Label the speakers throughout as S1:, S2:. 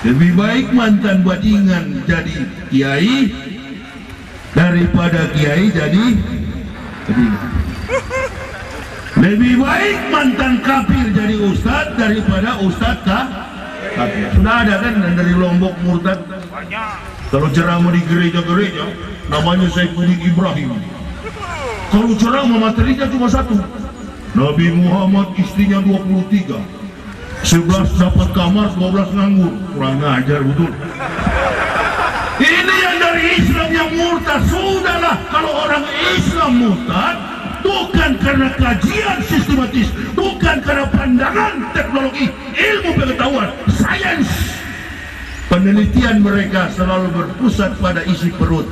S1: Lebih baik mantan bajingan jadi kiai daripada kiai jadi bajingan. Lebih baik mantan kafir jadi ustadz daripada ustadz kafir. Sudah ada kan dari Lombok murtad. Kalau ceramah di gereja-gereja namanya Saifuddin Ibrahim. Kalau ceramah materinya cuma satu. Nabi Muhammad istrinya 23, 11 dapat kamar, 12 nganggur. Kurang ajar betul. Ini yang dari Islam yang murtad. Sudahlah, kalau orang Islam murtad bukan karena kajian sistematis, bukan karena pandangan teknologi, ilmu pengetahuan, sains. Penelitian mereka selalu berpusat pada isi perut.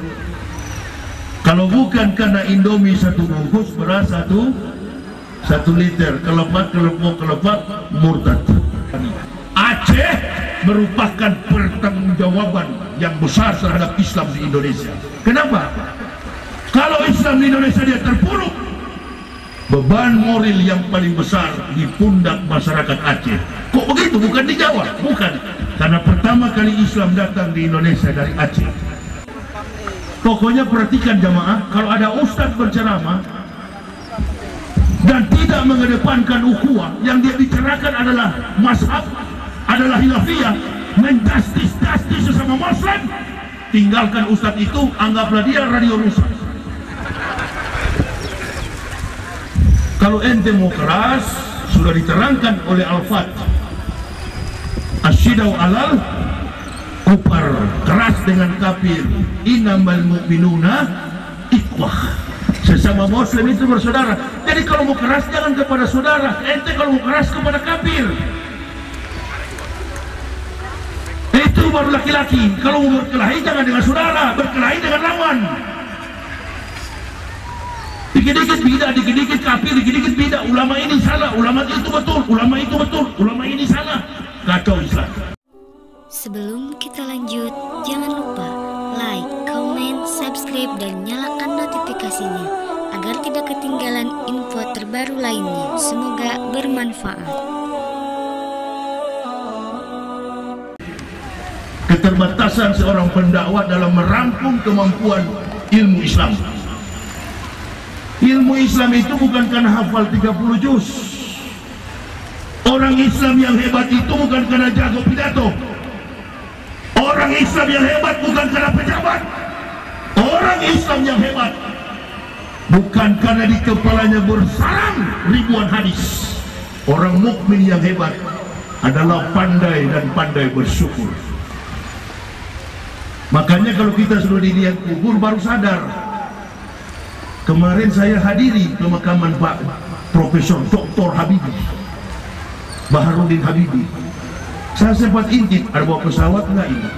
S1: Kalau bukan karena Indomie satu bungkus, beras satu liter, kelepat, murtad. Aceh merupakan pertanggungjawaban yang besar terhadap Islam di Indonesia. Kenapa? Kalau Islam di Indonesia dia terpuruk, beban moral yang paling besar di pundak masyarakat Aceh. Kok begitu? Bukan di Jawa, bukan. Karena pertama kali Islam datang di Indonesia dari Aceh. Pokoknya perhatikan jamaah, kalau ada ustadz berceramah dan tidak mengedepankan ukhuwah, yang dia bicarakan adalah mazhab, adalah hilafiyah, menjustis sesama muslim, tinggalkan ustadz itu, anggaplah dia radio rusak. Kalau ente mau keras, sudah diterangkan oleh Al-Fatih, asyidau alal kufar, keras dengan kafir, innamal mu'minuna ikhwah, sesama muslim itu bersaudara. Jadi kalau mau keras jangan kepada saudara, ente kalau mau keras kepada kafir, itu baru laki-laki. Kalau mau berkelahi jangan dengan saudara, berkelahi dengan lawan. Dikit-dikit bidah, dikit-dikit kafir, dikit-dikit bidah. Ulama ini salah, ulama itu betul, ulama itu betul, ulama ini salah. Kacau Islam.
S2: Sebelum kita lanjut, jangan lupa like, comment, subscribe, dan nyalakan notifikasinya agar tidak ketinggalan info terbaru lainnya. Semoga bermanfaat.
S1: Keterbatasan seorang pendakwah dalam merampung kemampuan ilmu Islam. Ilmu Islam itu bukan karena hafal 30 juz. Orang Islam yang hebat itu bukan karena jago pidato. Orang Islam yang hebat bukan karena pejabat. Orang Islam yang hebat bukan karena di kepalanya bersarang ribuan hadis. Orang mukmin yang hebat adalah pandai dan pandai bersyukur. Makanya kalau kita sudah dilihat kubur baru sadar. Kemarin saya hadiri pemakaman Pak Profesor Dr. Habibie, Baharudin Habibie. Saya sempat intip, ada bawa pesawat enggak ini?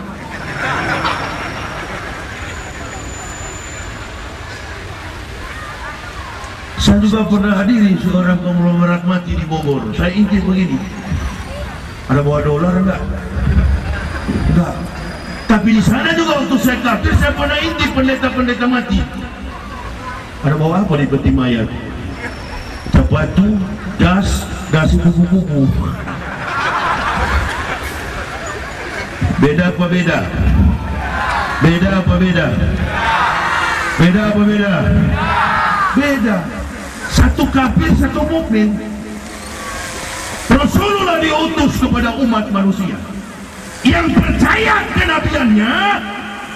S1: Saya juga pernah hadiri seorang konglomerat mati di Bogor. Saya intip begini, ada bawa dolar enggak? Enggak. Tapi di sana juga waktu saya kafir, saya pernah intip pendeta-pendeta mati. Ada bawa apa di peti mayat? Batu, das kupu-kupu. Beda apa beda? Beda apa beda? Beda apa beda? Beda. Satu kafir, satu mukmin. Rasulullah diutus kepada umat manusia yang percaya kenabiannya,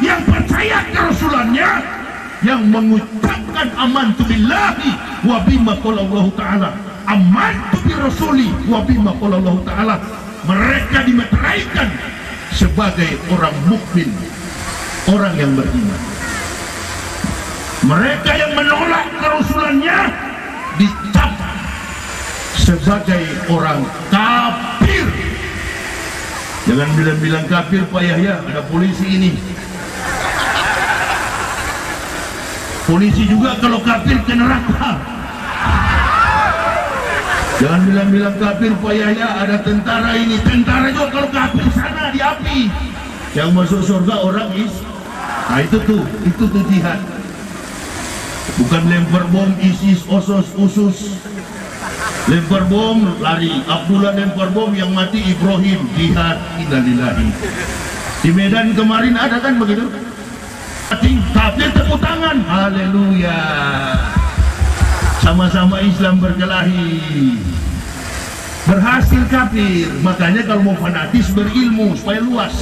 S1: yang percaya kerasulannya, yang mengucapkan amantu billahi wa bima qala Allah Ta'ala, amantu bi rasuli wa bima qala Allah Ta'ala. Mereka dimeteraikan sebagai orang mukmin, orang yang beriman. Mereka yang menolak kerasulannya dicap sebagai orang kafir. Jangan bilang-bilang kafir Pak Yahya, ada polisi ini. Polisi juga kalau kafir ke neraka. Jangan bilang-bilang kafir Pak Yahya, ada tentara ini. Tentara juga kalau kafir sana di api. Yang masuk surga orang nah itu tuh jihad. Bukan lempar bom ISIS, OSOS, USUS. lempar bom lari, Abdullah lempar bom, yang mati Ibrahim, jihad, innalillahi. Di Medan kemarin ada kan begitu, kafir tepuk tangan, haleluya, sama-sama Islam berkelahi, berhasil kafir. Makanya kalau mau fanatis berilmu supaya luas,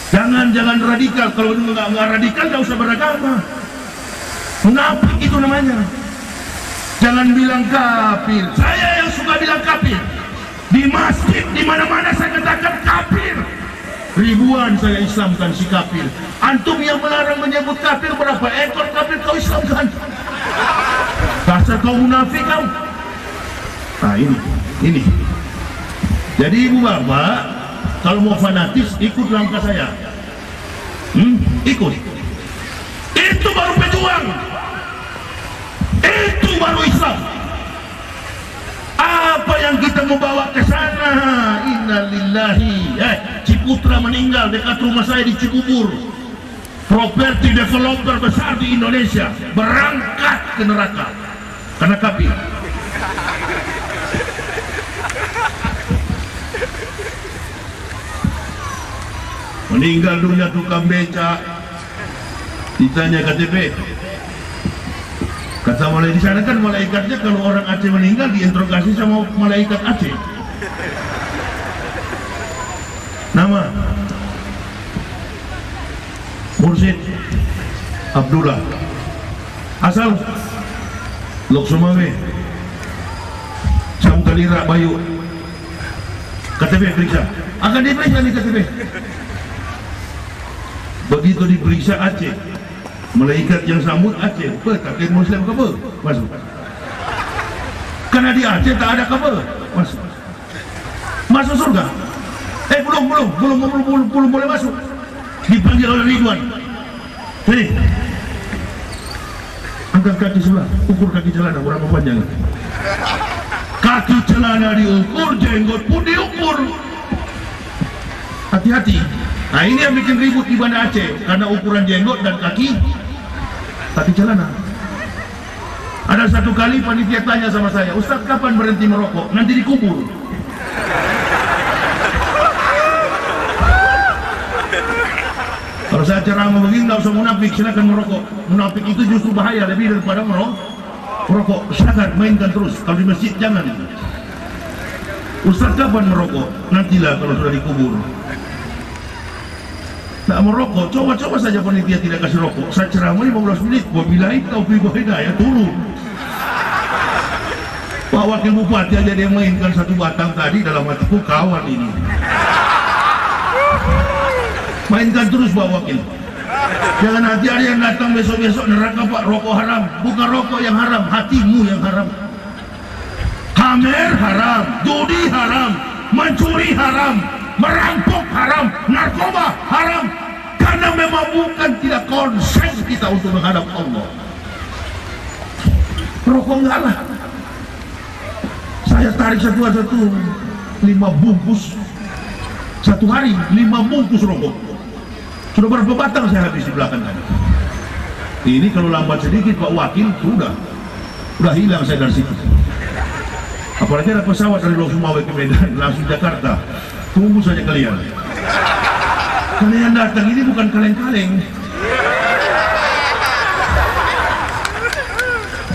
S1: jangan radikal. Kalau nggak radikal nggak usah beragama, munafik itu namanya. Jangan bilang kafir. Saya yang suka bilang kafir. Di masjid, di mana-mana saya katakan kafir. Ribuan saya Islamkan si kafir. Antum yang melarang menyebut kafir, berapa ekor kafir kau Islamkan? Dasar kau munafik kau. Nah ini. Jadi ibu bapak, kalau mau fanatis ikut langkah saya. Ikut. Itu baru pejuang. Itu baru Islam. Apa yang kita membawa ke sana? Innalillahi. Ciputra meninggal dekat rumah saya di Cikubur. Properti developer besar di Indonesia berangkat ke neraka karena kafir. Meninggal dunia tukang beca, ditanya KTP. Kata malaikat di sana kan, malaikatnya kalau orang Aceh meninggal diinterogasi sama malaikat Aceh. Nama Mursid Abdullah, asal Lok Sumawe, Samkalira Bayu. KTP periksa, akan diperiksa nih KTP. Begitu diperiksa Aceh, malaikat yang sambut Aceh, takdir Muslim ke apa? Masuk. Karena di Aceh tak ada kabar, masuk. Masuk surga. Belum boleh masuk. Dipanggil oleh Ridwan. Sini. Angkat kaki sebelah, ukur kaki celana berapa panjang. Kaki celana diukur, jenggot pun diukur. Hati-hati. Nah ini yang bikin ribut di Banda Aceh, karena ukuran jenggot dan kaki celana. Ada satu kali panitia tanya sama saya, Ustaz kapan berhenti merokok? Nanti dikubur. Kalau saya ceramah begini nggak usah munafik, silakan merokok. Munafik itu justru bahaya lebih daripada merokok. Silakan mainkan terus. Kalau di masjid jangan. Ustaz kapan merokok? Nantilah kalau sudah dikubur. Tak merokok, coba saja panitia tidak kasih rokok. Saya ceramah 15 menit, wabillahi taufiq wal hidayah, turun. Pak Wakil Bupati aja dia mainkan satu batang tadi, dalam hatiku kawan ini. Mainkan terus Pak Wakil. Jangan nanti ada yang datang besok-besok neraka Pak, rokok haram. Bukan rokok yang haram, hatimu yang haram. Hamer haram, judi haram, mencuri haram, merampok haram, narkoba haram. Karena memang bukan tidak konsen kita untuk menghadap Allah. Rokok enggak lah. Saya tarik satu 5 bungkus satu hari, 5 bungkus rokok. Sudah berapa batang saya habis di belakang tadi. Ini kalau lambat sedikit Pak Wakil sudah hilang saya dari situ. Apalagi ada pesawat dari Lok Sumawe ke Medan langsung Jakarta. Tunggu saja kalian. Kalian datang ini bukan kaleng-kaleng.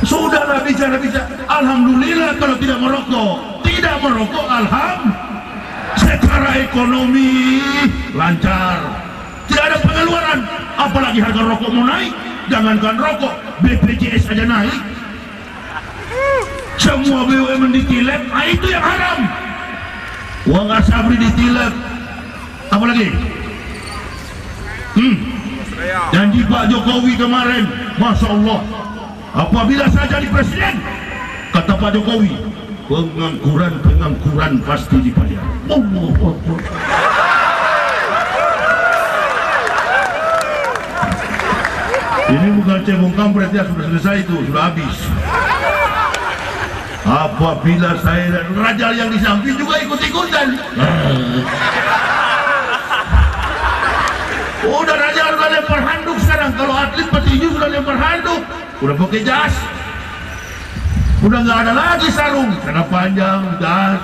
S1: Sudahlah bicara. Alhamdulillah kalau tidak merokok. Tidak merokok, alhamdulillah. Secara ekonomi lancar. Tidak ada pengeluaran. Apalagi harga rokok mau naik. Jangankan rokok, BPJS aja naik. Semua BUMN ditilep, itu yang haram. Uang asabri ditilep. Apalagi? Janji Pak Jokowi kemarin, Masya Allah, apabila saya jadi presiden, kata Pak Jokowi, pengangguran pasti dibayar. Ini bukan cebong kampret ya, sudah selesai itu, sudah habis. Apabila saya dan raja yang di samping juga ikut-ikutan. Udah raja udah lempar handuk sekarang. Kalau atlet petinju sudah lempar handuk, udah pakai jas. Udah nggak ada lagi sarung, karena panjang,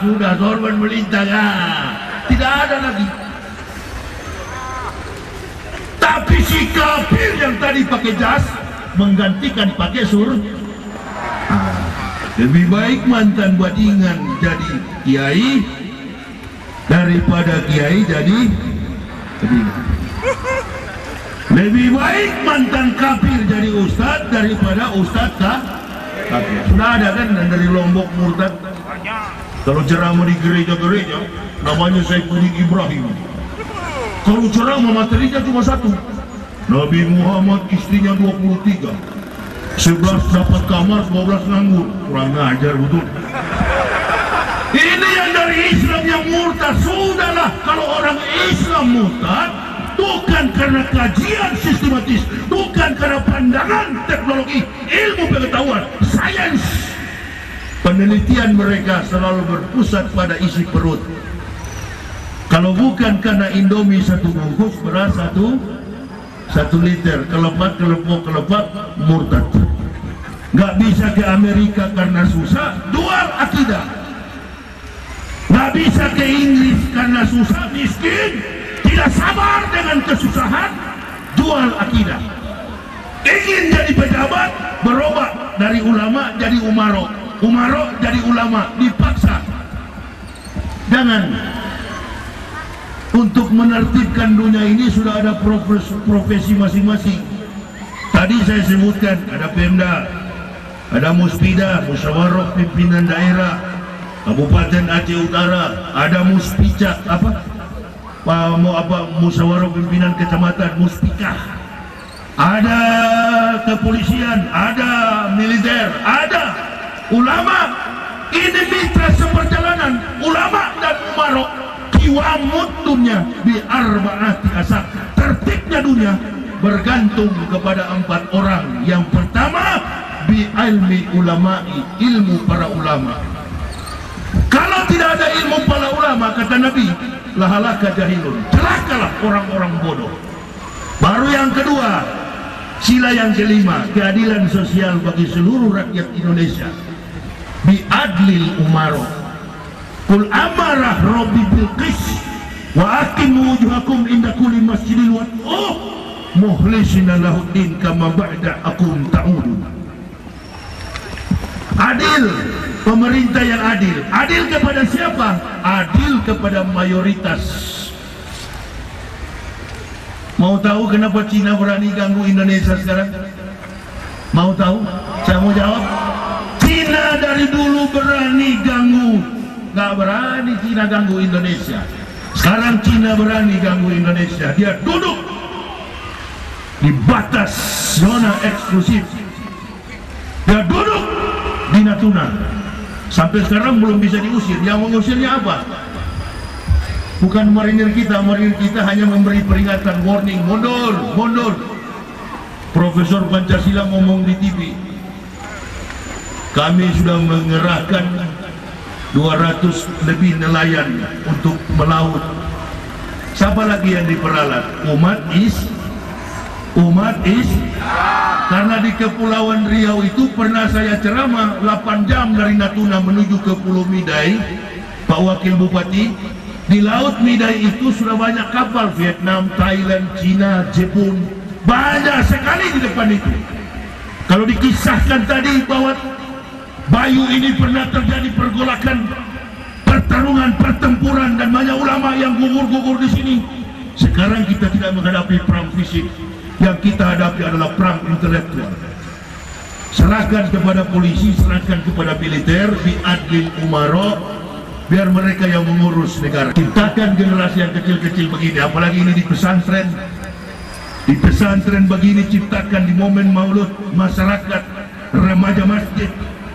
S1: sudah sorban melintang, tidak ada lagi. Tapi si kafir yang tadi pakai jas menggantikan pakai lebih baik mantan badingan jadi kiai daripada kiai jadi badingan. Lebih baik mantan kafir jadi ustadz daripada ustadz kafir. Sudah ada kan dari Lombok murtad. Kalau ceramah di gereja-gereja namanya Saifuddin Ibrahim. Kalau ceramah materinya cuma satu. Nabi Muhammad istrinya 23, 11 dapat kamar, 12 nganggur. Kurang ajar betul. Ini yang dari Islam yang murtad. Sudahlah, kalau orang Islam murtad bukan karena kajian sistematis, bukan karena pandangan teknologi, ilmu pengetahuan, sains. Penelitian mereka selalu berpusat pada isi perut. Kalau bukan karena Indomie satu bungkus beras satu liter, kelepot, murtad. Nggak bisa ke Amerika karena susah, jual akidah. Nggak bisa ke Inggris karena susah, miskin, tidak sabar dengan kesusahan, jual akidah. Ingin jadi pejabat, berubah dari ulama jadi umaro, jadi ulama, dipaksa. Jangan. Untuk menertibkan dunia ini sudah ada profesi masing-masing. Tadi saya sebutkan ada Pemda, ada Muspida, Musyawarah Pimpinan Daerah Kabupaten Aceh Utara, ada Muspicak, Musyawarah Pimpinan Kecamatan, Muspikah, ada kepolisian, ada militer, ada ulama. Ini mitra seperjalanan ulama dan umaro. Kiwamut dunia di arba'ati asar. Tertibnya dunia bergantung kepada 4 orang. Yang pertama, bi ilmi ulama'i, ilmu para ulama. Kalau tidak ada ilmu para ulama, kata Nabi, lahalaka jahilun, celakalah orang-orang bodoh. Baru yang kedua, sila yang kelima, keadilan sosial bagi seluruh rakyat Indonesia. Bi adlil umaro. Qul amarah rabbi bil qis wa aqimu wujuhakum inda kulli masjidil wad'uh mukhlisina lahuddin kama ba'da akum ta'udun. Adil, pemerintah yang adil. Adil kepada siapa? Adil kepada mayoritas. Mau tahu kenapa Cina berani ganggu Indonesia sekarang? Mau tahu? Saya mau jawab. Cina dari dulu berani ganggu. Nggak berani Cina ganggu Indonesia. Sekarang Cina berani ganggu Indonesia. Dia duduk di batas zona eksklusif. Dia duduk di Natuna. Sampai sekarang belum bisa diusir. Yang mengusirnya apa? Bukan marinir kita hanya memberi peringatan, warning, mundur. Profesor Pancasila ngomong di TV. Kami sudah mengerahkan 200 lebih nelayan untuk melaut. Siapa lagi yang diperalat? Umat karena di Kepulauan Riau itu pernah saya ceramah 8 jam dari Natuna menuju ke Pulau Midai. Pak Wakil Bupati, di Laut Midai itu sudah banyak kapal Vietnam, Thailand, Cina, Jepun, banyak sekali di depan itu. Kalau dikisahkan tadi bahwa Bayu ini pernah terjadi pergolakan, pertarungan, pertempuran, dan banyak ulama yang gugur di sini. Sekarang kita tidak menghadapi perang fisik, yang kita hadapi adalah perang intelektual. Serahkan kepada polisi, serahkan kepada militer, biadlil umaro, biar mereka yang mengurus negara. Ciptakan generasi yang kecil-kecil begini, apalagi ini di pesantren. Di pesantren begini ciptakan di momen maulud masyarakat, remaja masjid,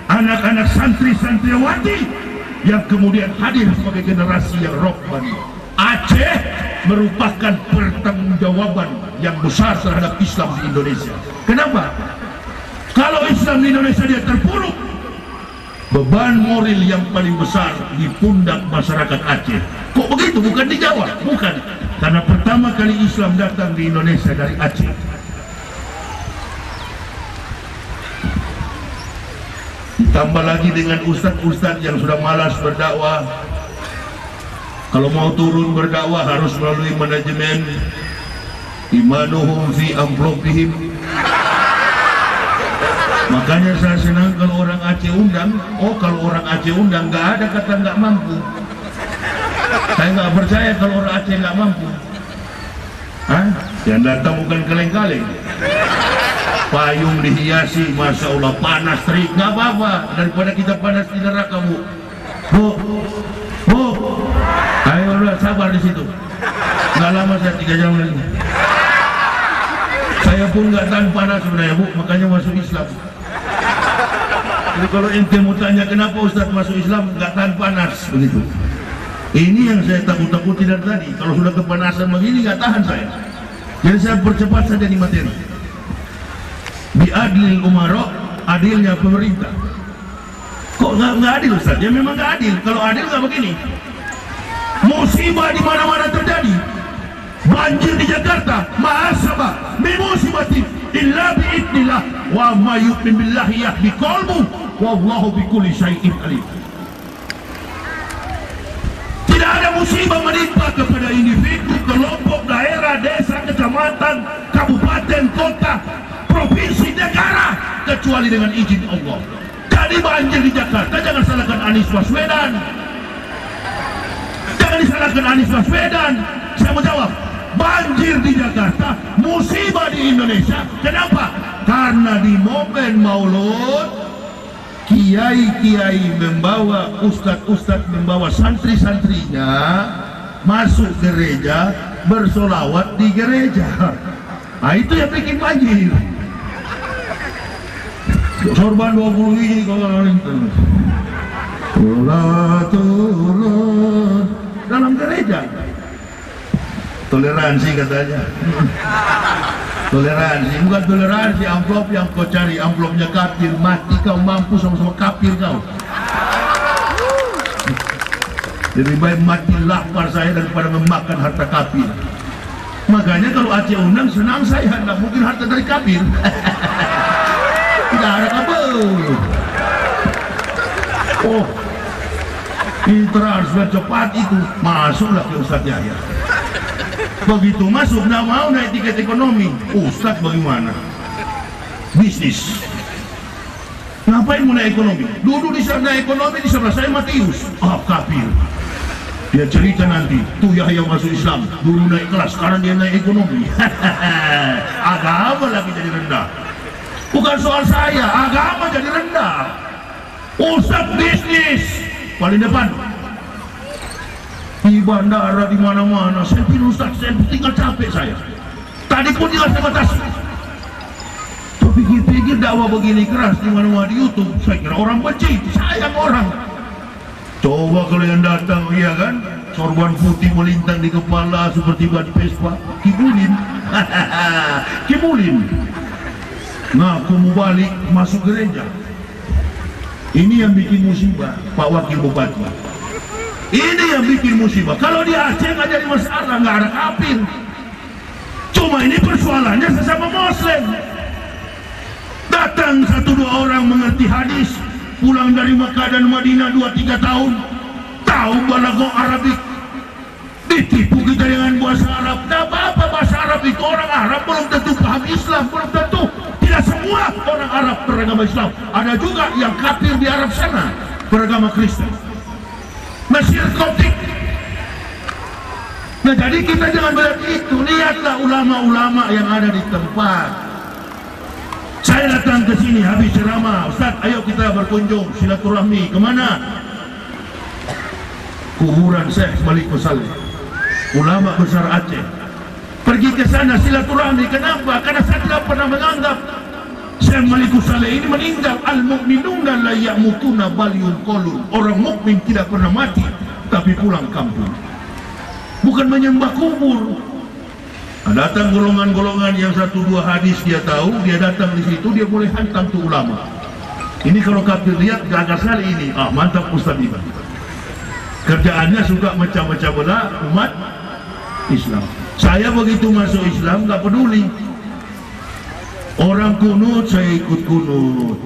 S1: anak-anak santri-santriwati yang kemudian hadir sebagai generasi yang rohani. Aceh merupakan pertanggungjawaban yang besar terhadap Islam di Indonesia. Kenapa? Kalau Islam di Indonesia dia terpuruk, beban moral yang paling besar di pundak masyarakat Aceh. Kok begitu? Bukan di Jawa, bukan. Karena pertama kali Islam datang di Indonesia dari Aceh. Tambah lagi dengan ustadz-ustadz yang sudah malas berdakwah. Kalau mau turun berdakwah harus melalui manajemen. Imanuhum fi amplopihim. Makanya saya senang kalau orang Aceh undang. Oh, kalau orang Aceh undang nggak ada kata nggak mampu. Saya nggak percaya kalau orang Aceh nggak mampu. Hah? Yang datang bukan kaleng-kaleng. Payung dihiasi, masya Allah, panas terik, nggak apa-apa daripada kita panas di neraka, Bu. Ayo udah sabar di situ. Nggak lama, saya 3 jam lagi. Saya pun nggak tahan panas sebenarnya, Bu, makanya masuk Islam. Jadi kalau ente mau tanya kenapa Ustadz masuk Islam nggak tahan panas begitu. Ini yang saya takut-takuti dari tadi. Kalau sudah kepanasan begini nggak tahan saya. Jadi saya percepat saja di materi. Biadlil umaro, adilnya pemerintah. Kok nggak adil Ustaz? Ya memang nggak adil. Kalau adil nggak begini. Musibah di mana-mana terjadi. Banjir di Jakarta, ma'asabah min musibatin illa bi'idnillah wa ma yu'min billahi yahdi qalbu wallahu bikulli syai'in alim. Tidak ada musibah menimpa kepada individu, kelompok, daerah, desa, kecamatan, kabupaten, kota, provinsi, negara kecuali dengan izin Allah. Jadi banjir di Jakarta jangan salahkan Anies Baswedan. Jangan disalahkan Anies Baswedan. Saya mau jawab, banjir di Jakarta, musibah di Indonesia. Kenapa? Karena di momen Maulud kiai-kiai membawa, ustadz-ustadz membawa santri-santrinya masuk gereja, bersolawat di gereja. Nah itu yang bikin banjir. Sorban 20 ini kalau turun dalam gereja. Toleransi katanya. Toleransi, bukan toleransi amplop yang kau cari, amplopnya kafir, mati kau, mampu sama-sama kafir kau. Lebih baik mati lapar saya daripada memakan harta kafir. Makanya kalau Aceh undang senang saya, tidak mungkin harta dari kafir. Tidak ada kabel. Oh, ini transfer cepat itu, masuklah ke Ustadz Yahya. Begitu masuk, nggak mau naik tiket ekonomi. Ustadz bagaimana? Bisnis. Ngapain mau naik ekonomi? Dulu di sana ekonomi, di sebelah saya Matius. Ah, kafir. Dia cerita nanti, tuh Yahya masuk Islam, dulu naik kelas, sekarang dia naik ekonomi. Agama lagi jadi rendah. Bukan soal saya, agama jadi rendah. Ustadz bisnis paling depan. Di bandara, di mana-mana, saya pilih Ustadz, saya tinggal capek saya. Tadi pun juga saya batasi. Pikir-pikir dakwah begini keras di mana-mana di YouTube, saya kira orang benci, sayang orang. Coba kalau yang datang, iya kan, sorban putih melintang di kepala seperti ban Vespa, kibulin. Kibulin. Nah, aku mau balik masuk gereja. Ini yang bikin musibah, Pak Wakil Bupati. Ini yang bikin musibah. Kalau di Aceh nggak jadi masalah, nggak ada kafir. Cuma ini persoalannya sesama Muslim. Datang 1-2 orang mengerti hadis, pulang dari Makkah dan Madinah 2-3 tahun, tahu balaghah Arabik, ditipu kita dengan bahasa Arab. Tidak apa-apa, bahasa Arab itu orang Arab belum tentu paham Islam, belum tentu. Tidak semua orang Arab beragama Islam. Ada juga yang kafir di Arab sana beragama Kristen, Mesir, Koptik. Nah jadi kita jangan melihat itu. Lihatlah ulama-ulama yang ada di tempat. Saya datang ke sini habis ceramah, Ustaz, ayo kita berkunjung silaturahmi. Kemana? Kuburan Syekh Malik Musaleh, ulama besar Aceh. Pergi ke sana silaturahmi. Kenapa? Karena saya tidak pernah menganggap Syekh Malik Musaleh ini meninggal. Al-mu'minuna la ya'mutuna bal yunqalun. Orang mukmin tidak pernah mati tapi pulang kampung. Bukan menyembah kubur. Nah, datang golongan-golongan yang 1-2 hadis dia tahu, dia datang di situ, dia boleh hantam tuh ulama. Ini kalau kafir lihat gagal sekali ini. Ah, mantap Ustaz Iban. Kerjaannya suka macam-macam belah umat Islam. Saya begitu masuk Islam nggak peduli. Orang kunut saya ikut kunut.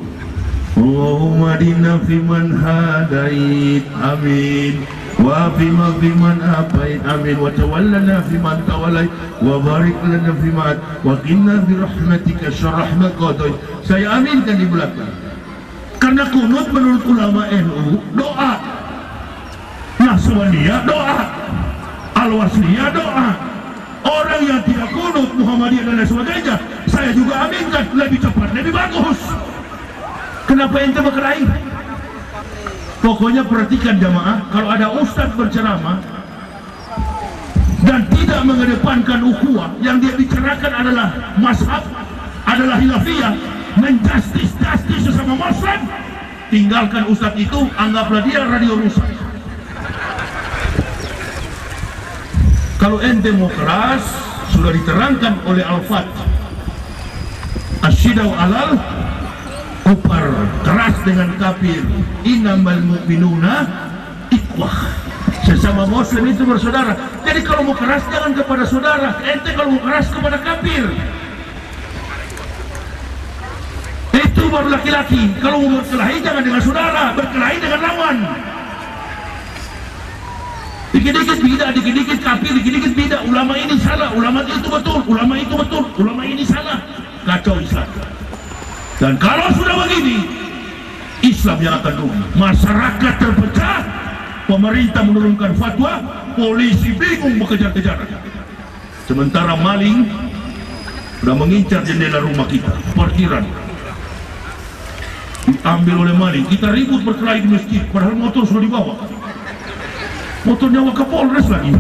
S1: Allahumma adina fiman hadait, amin. Wa fiman afait, amin. Wa tawallana fiman tawallait, wa barik lana fiman, wa qina bi rahmatika syarrah ma qadait. Saya aminkan di belakang. Karena kunut menurut ulama NU doa, Nasraniyah doa, Al-Wasliyah doa. Orang yang tidak kunut, Muhammadiyah dan lain sebagainya, saya juga aminkan, lebih cepat, lebih bagus. Kenapa ente berkelahi? Pokoknya perhatikan jamaah, kalau ada ustadz berceramah dan tidak mengedepankan ukhuwah, yang dia bicarakan adalah mazhab, adalah hilafiyah, menjustis sesama muslim, tinggalkan ustadz itu, anggaplah dia radio rusak. Kalau ente mau keras, sudah diterangkan oleh Al-Fat, asyidau alal kufar, keras dengan kafir, innamal mu'minuna ikhwah, sesama muslim itu bersaudara. Jadi kalau mau keras jangan kepada saudara, ente kalau mau keras kepada kafir, itu baru laki-laki. Kalau mau berkelahi jangan dengan saudara, berkelahi dengan lawan. Dikit-dikit bidah, dikit-dikit kafir, dikit-dikit bidah. Ulama ini salah, ulama itu betul, ulama itu betul, ulama ini salah. Kacau Islam. Dan kalau sudah begini, Islam yang akan rugi. Masyarakat terpecah, pemerintah menurunkan fatwa, polisi bingung bekejar-kejaran. Sementara maling sudah mengincar jendela rumah kita, parkiran. Diambil oleh maling, kita ribut berkelahi di masjid, padahal motor sudah dibawa. Motornya ke Polres lagi.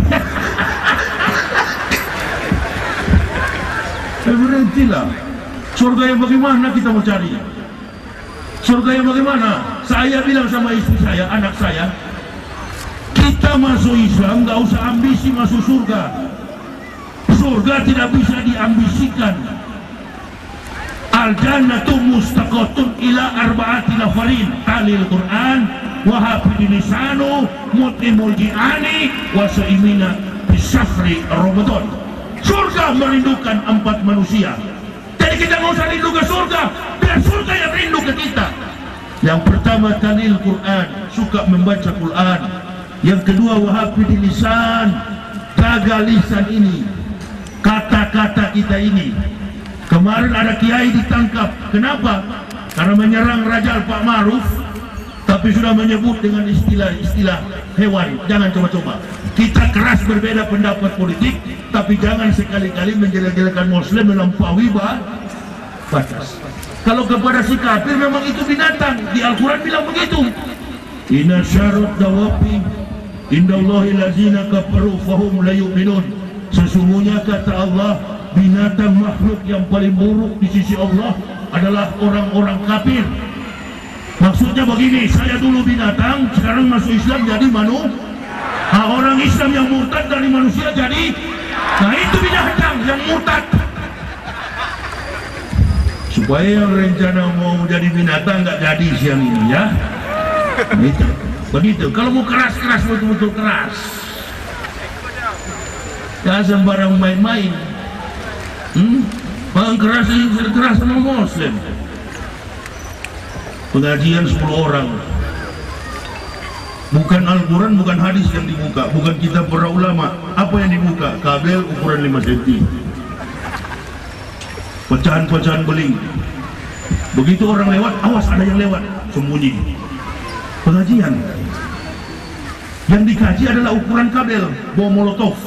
S1: Berhentilah. Surga yang bagaimana kita mau cari? Surga yang bagaimana? Saya bilang sama istri saya, anak saya, kita masuk Islam nggak usah ambisi masuk surga. Surga tidak bisa diambisikan. Al-jannatu mustaqatun ila arba'ati nafarin, talil Quran wa hafidil lisanu mutimul ji'ani wa sa'imina bisyahri Ramadan. Surga merindukan 4 manusia. Jadi kita nggak usah rindu ke surga, biar surga yang rindu ke kita. Yang pertama talil Quran, suka membaca Quran. Yang kedua wahafidil lisan, jaga lisan ini, kata-kata kita ini. Kemarin ada kiai ditangkap, kenapa? Karena menyerang Raja Pak Maruf, tapi sudah menyebut dengan istilah hewan. Jangan coba-coba. Kita keras berbeda pendapat politik, tapi jangan sekali-kali menjelek-jelekan muslim melampaui batas. Kalau kepada si kafir memang itu binatang, di Al-Quran bilang begitu. Inna syarrad dawabi indallahi lazina kafaru fahum la yu'minun. Sesungguhnya kata Allah, binatang makhluk yang paling buruk di sisi Allah adalah orang-orang kafir. Maksudnya begini, saya dulu binatang, sekarang masuk Islam jadi orang Islam yang murtad dari manusia jadi, nah itu binatang yang murtad. Supaya yang rencana mau jadi binatang nggak jadi siang ini ya. Begitu. Kalau mau keras-keras, betul-betul keras. Jangan sembarang main-main. Keras sama muslim. Pengajian 10 orang, bukan Al-Quran, bukan hadis yang dibuka, bukan kitab para ulama. Apa yang dibuka? Kabel ukuran 5 cm, pecahan-pecahan beling. Begitu orang lewat, awas ada yang lewat, sembunyi. Pengajian yang dikaji adalah ukuran kabel, bom molotov.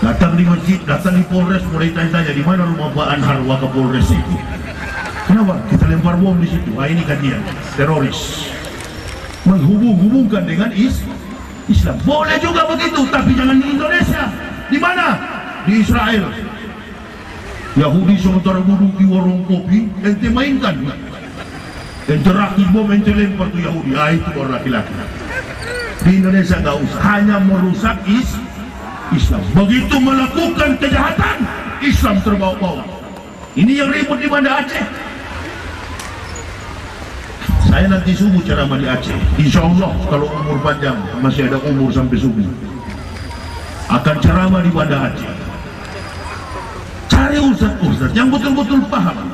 S1: Datang di masjid, datang di Polres, mulai tanya-tanya di mana rumah Pak Anhar Wakapolres itu. Kenapa? Kita lempar bom di situ. Ini kajian teroris. Menghubung-hubungkan dengan Islam. Boleh juga begitu, tapi jangan di Indonesia. Di mana? Di Israel. Yahudi sementara duduk di warung kopi, ente mainkan. Ente rakit bom, ente lempar tuh Yahudi. Itu baru laki-laki. Di Indonesia nggak usah, hanya merusak Islam. Begitu melakukan kejahatan, Islam terbawa-bawa. Ini yang ribut di Banda Aceh. Saya nanti subuh ceramah di Aceh. Insya Allah kalau umur panjang, masih ada umur sampai subuh, akan ceramah di Banda Aceh. Cari ustaz-ustaz yang betul-betul paham.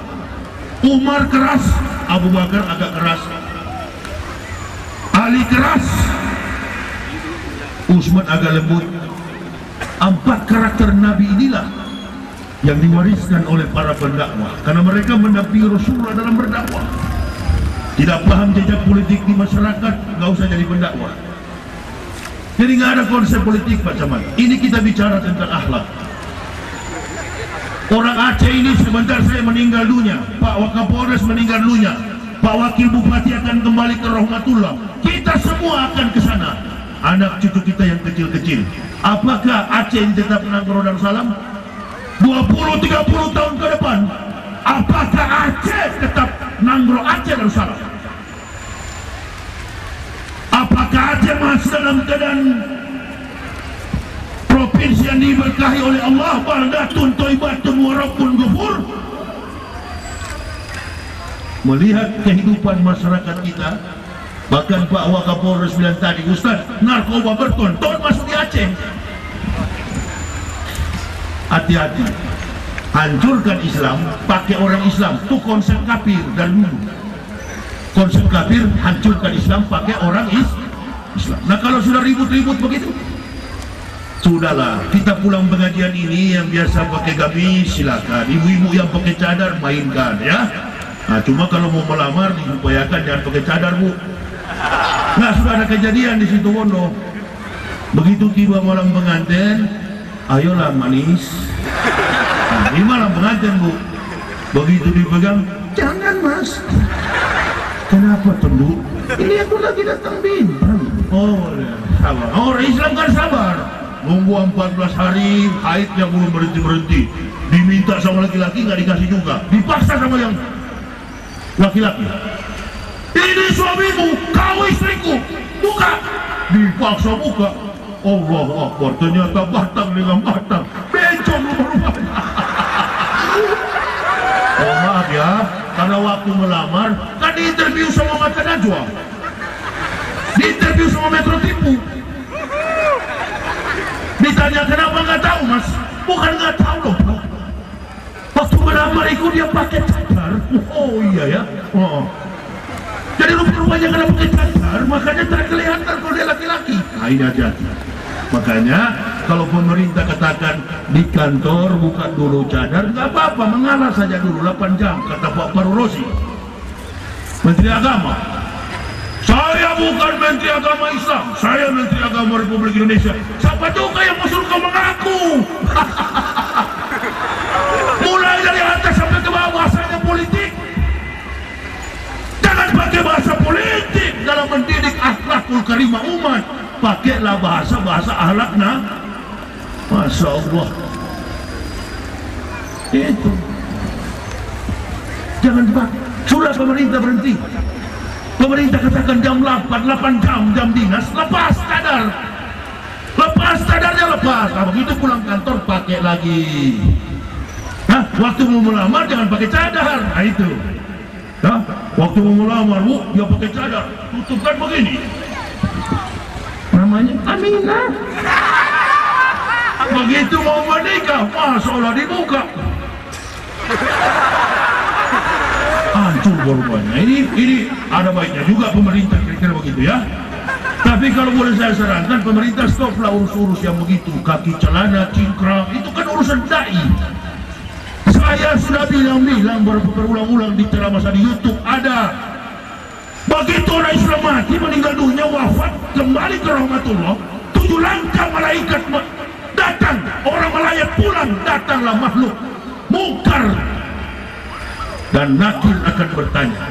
S1: Umar keras, Abu Bakar agak keras, Ali keras, Utsman agak lembut. 4 karakter Nabi inilah yang diwariskan oleh para pendakwah, karena mereka mendampingi Rasulullah dalam berdakwah. Tidak paham jejak politik di masyarakat, nggak usah jadi pendakwah. Jadi nggak ada konsep politik macam mana. Ini kita bicara tentang akhlak. Orang Aceh ini sebentar saya meninggal dunia, Pak Wakapolres meninggal dunia, Pak Wakil Bupati akan kembali ke rahmatullah. Kita semua akan ke sana. Anak cucu kita yang kecil-kecil. Apakah Aceh ini tetap Nangro Darussalam 20-30 tahun ke depan? Apakah Aceh tetap Nangro Aceh Darussalam? Apakah Aceh masih dalam keadaan provinsi yang diberkahi oleh Allah, baldatun thayyibatun wa rabbun ghafur? Melihat kehidupan masyarakat kita, bahkan Pak Wakapolres bilang tadi, Ustaz, narkoba bertonton masuk di Aceh. Hati-hati, hancurkan Islam pakai orang Islam, itu konsep kafir dari dulu. Konsep kafir, hancurkan Islam pakai orang Islam. Nah kalau sudah ribut-ribut begitu, sudahlah, kita pulang pengajian ini yang biasa pakai gamis silakan, ibu-ibu yang pakai cadar mainkan ya. Nah cuma kalau mau melamar diupayakan jangan pakai cadar, Bu. Nah sudah ada kejadian di situ Wono. Begitu tiba malam pengantin, ayolah manis. Nah, ini malam pengantin, Bu. Begitu dipegang, jangan Mas. Kenapa tendu? Ini aku lagi datang bintang. Oh ya, sabar. Orang Islam kan sabar. Nunggu 14 hari, haidnya belum berhenti-berhenti. Diminta sama laki-laki nggak dikasih juga. Dipaksa sama yang laki-laki. Ini suamimu, kau istriku, buka. Dipaksa buka. Allah Akbar, ternyata batang dengan batang. Bencong rumah-rumahnya. Oh maaf ya, karena waktu melamar kan diinterview sama Mata Najwa, diinterview sama Metro Tipu. Ditanya kenapa nggak tahu Mas? Bukan nggak tahu loh, Pak. Waktu melamar itu dia pakai cadar. Oh iya ya. Oh. Jadi rupanya karena pakai cadar, makanya terkelihatan kalau dia laki-laki. Nah ini hati-hati. Makanya kalau pemerintah katakan di kantor buka dulu cadar, nggak apa-apa, mengalah saja dulu 8 jam, kata Pak Parurosi, Menteri Agama. Saya bukan Menteri Agama Islam, saya Menteri Agama Republik Indonesia. Siapa juga yang mau suruh kau mengaku? Mulai dari atas sampai ke bawah bahasanya politik. Jangan pakai bahasa politik dalam mendidik akhlakul karimah umat. Pakailah bahasa-bahasa akhlakna. Masya Allah. Itu. Jangan pakai. Sudah pemerintah berhenti. Pemerintah katakan jam 8 jam dinas, lepas cadar. Lepas cadarnya lepas. Nah, begitu pulang kantor pakai lagi. Nah, waktu mau melamar jangan pakai cadar. Nah itu. Nah, waktu mau melamar, Bu, dia pakai cadar. Tutupkan begini. Namanya Aminah. Begitu mau menikah, Masya Allah dibuka. Hancur rupanya. Ini ada baiknya juga pemerintah kira-kira begitu ya. Tapi kalau boleh saya sarankan, pemerintah stoplah urus-urus yang begitu, kaki celana, cingkrang, itu kan urusan dai. Saya sudah bilang berulang-ulang di ceramah di YouTube ada. Begitu orang Islam mati, meninggal dunia, wafat, kembali ke rahmatullah, 7 langkah malaikat datang, orang melayat pulang, datanglah makhluk mungkar dan nakir akan bertanya.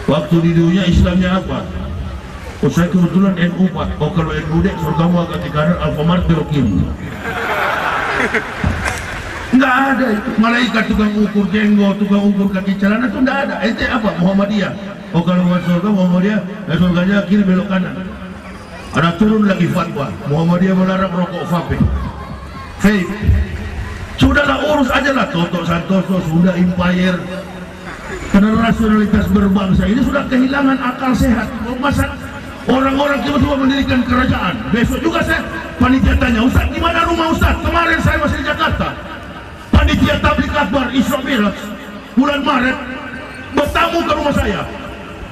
S1: Waktu di dunia Islamnya apa? Oh saya kebetulan NU Pak. Oh kalau NU dek surgamu agak di kanan, Alfamart belok kiri. Nggak ada itu. Malaikat tukang ukur jenggot, tukang ukur kaki celana itu nggak ada. Itu apa? Muhammadiyah. Oh kalau buat surga Muhammadiyah, surganya kiri belok kanan. Ada turun lagi fatwa, Muhammadiyah melarang rokok vape. Vape. Sudahlah urus aja lah Toto Santoso, sudah Empire. Karena rasionalitas berbangsa ini sudah kehilangan akal sehat. Masa orang-orang tiba-tiba mendirikan kerajaan. Besok juga saya panitia tanya, Ustaz gimana rumah Ustaz? Kemarin saya masih di Jakarta. Panitia tablik akbar Isra Mi'raj bulan Maret. bertamu ke rumah saya,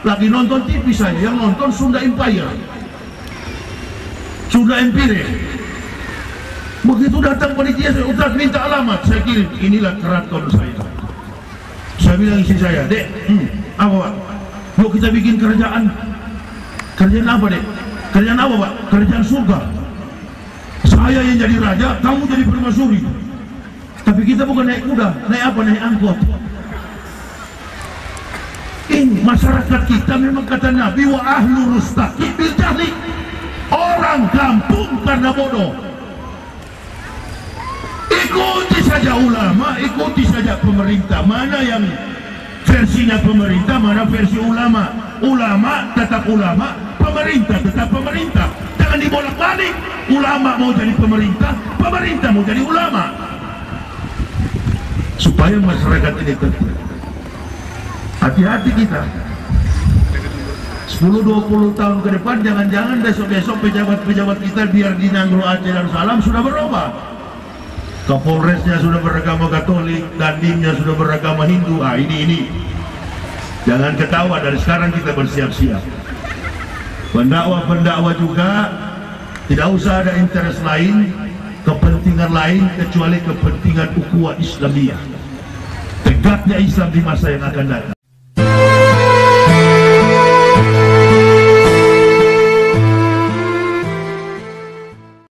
S1: lagi nonton TV saya, yang nonton Sunda Empire, Sunda Empire. Begitu datang panitia, saya Ustaz minta alamat, saya kirim, inilah keraton saya. Saya bilang istri saya, Dek, apa Pak? Yuk kita bikin kerajaan. Kerajaan apa, Dek? Kerajaan apa, Pak? Kerajaan surga. Saya yang jadi raja, kamu jadi permaisuri. Tapi kita bukan naik kuda, naik apa? Naik angkot. Ini masyarakat kita memang kata Nabi, wa ahlu rustaqi bil jahli. Orang kampung karena bodoh. Ikuti saja ulama, ikuti saja pemerintah. Mana yang versinya pemerintah, mana versi ulama. Ulama tetap ulama, pemerintah tetap pemerintah. Jangan dibolak-balik. Ulama mau jadi pemerintah, pemerintah mau jadi ulama. Supaya masyarakat ini tertib. Hati-hati kita. 10-20 tahun ke depan, jangan-jangan besok-besok pejabat-pejabat kita biar di Nangro Aceh Darussalam sudah berubah. Kapolresnya sudah beragama Katolik, Dandimnya sudah beragama Hindu. Ini jangan ketawa, dari sekarang kita bersiap-siap. Pendakwa juga tidak usah ada interest lain, kepentingan lain kecuali kepentingan ukhuwah Islamiyah, tegaknya Islam di masa yang akan datang.